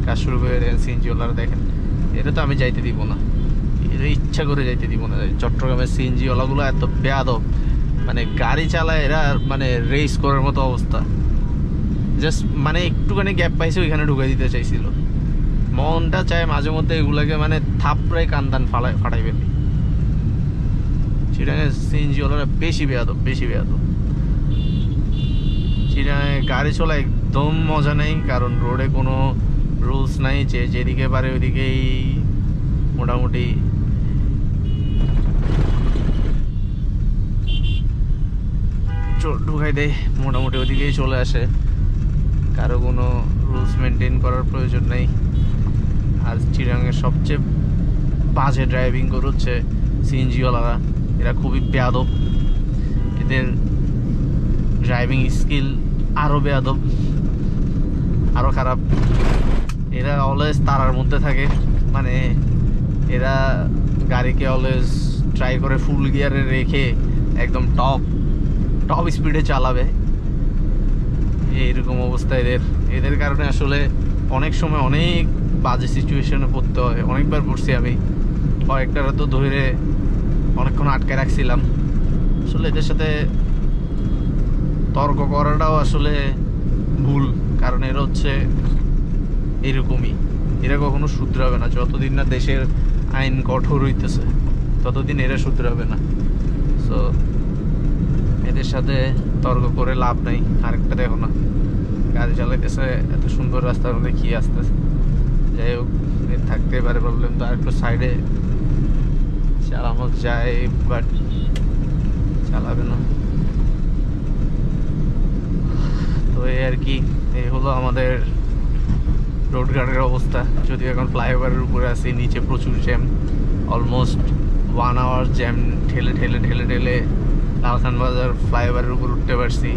কাজ শুরু করে দেন সিএনজিওয়ালারা। দেখেন এটা তো আমি যাইতে দিব না, এটা ইচ্ছা করে যাইতে দিব না। চট্টগ্রামের সিএনজিওয়ালাগুলো এত বেয়াদব, মানে গাড়ি চালায় এরা মানে রেস করার মতো অবস্থা। জাস্ট মানে একটুখানি গ্যাপ পাইছে ওইখানে ঢুকাই দিতে চাইছিল। মনটা চায় মাঝে মধ্যে এগুলাকে মানে থাপড়ায় কান্দান ফাটাই ফেলি। চিটাঙে সিএনজিওয়ালারা বেশি বেয়াদব, বেশি বেয়াদব। চিটাঙে গাড়ি চলা একদম মজা নেই, কারণ রোডে কোনো রুলস নাই, যে যেদিকে পারে ওইদিকেই মোটামুটি ঢুকাই দেয়, মোটামুটি ওইদিকেই চলে আসে। কারো কোনো রুলস মেনটেন করার প্রয়োজন নেই। আর চিটাঙের সবচেয়ে বাজে ড্রাইভিং করছে সিএনজিওয়ালারা, এরা খুবই বেয়াদব। এদের ড্রাইভিং স্কিল আরও বেয়াদব, আরও খারাপ। এরা অলওয়েজ তারার মধ্যে থাকে, মানে এরা গাড়িকে অলওয়েজ ট্রাই করে ফুল গিয়ারে রেখে একদম টপ স্পিডে চালাবে। এইরকম অবস্থা এদের কারণে আসলে অনেক সময় অনেক বাজে সিচুয়েশনে পড়তে হয়। অনেকবার পড়ছি আমি, কয়েকটারা তো ধরে অনেকক্ষণ আটকে রাখছিলাম। আসলে এদের সাথে তর্ক করাটাও আসলে ভুল, কারণ এরা হচ্ছে এরকমই, এরা কখনো শুধরাবে না। যতদিন না দেশের আইন কঠোর হইতেছে ততদিন এরা শুধরাবে না। সো এদের সাথে তর্ক করে লাভ নাই। আরেকটা দেখো না, গাড়ি চালাইতেছে এত সুন্দর রাস্তার মধ্যে কি আসতেছে। যাই হোক, থাকতে পারে প্রবলেম, তো আরেকটু সাইডে চালানো যায়, বাট চালাবে না। তো এই আর কি, এই হলো আমাদের রোডঘাটের অবস্থা। যদিও এখন ফ্লাইওভারের উপরে আছি, নিচে প্রচুর জ্যাম, অলমোস্ট 1 আওয়ার জ্যাম ঠেলে ঠেলে ঠেলে ঠেলে লালখান বাজার ফ্লাইওভারের উপর উঠতে পারছি।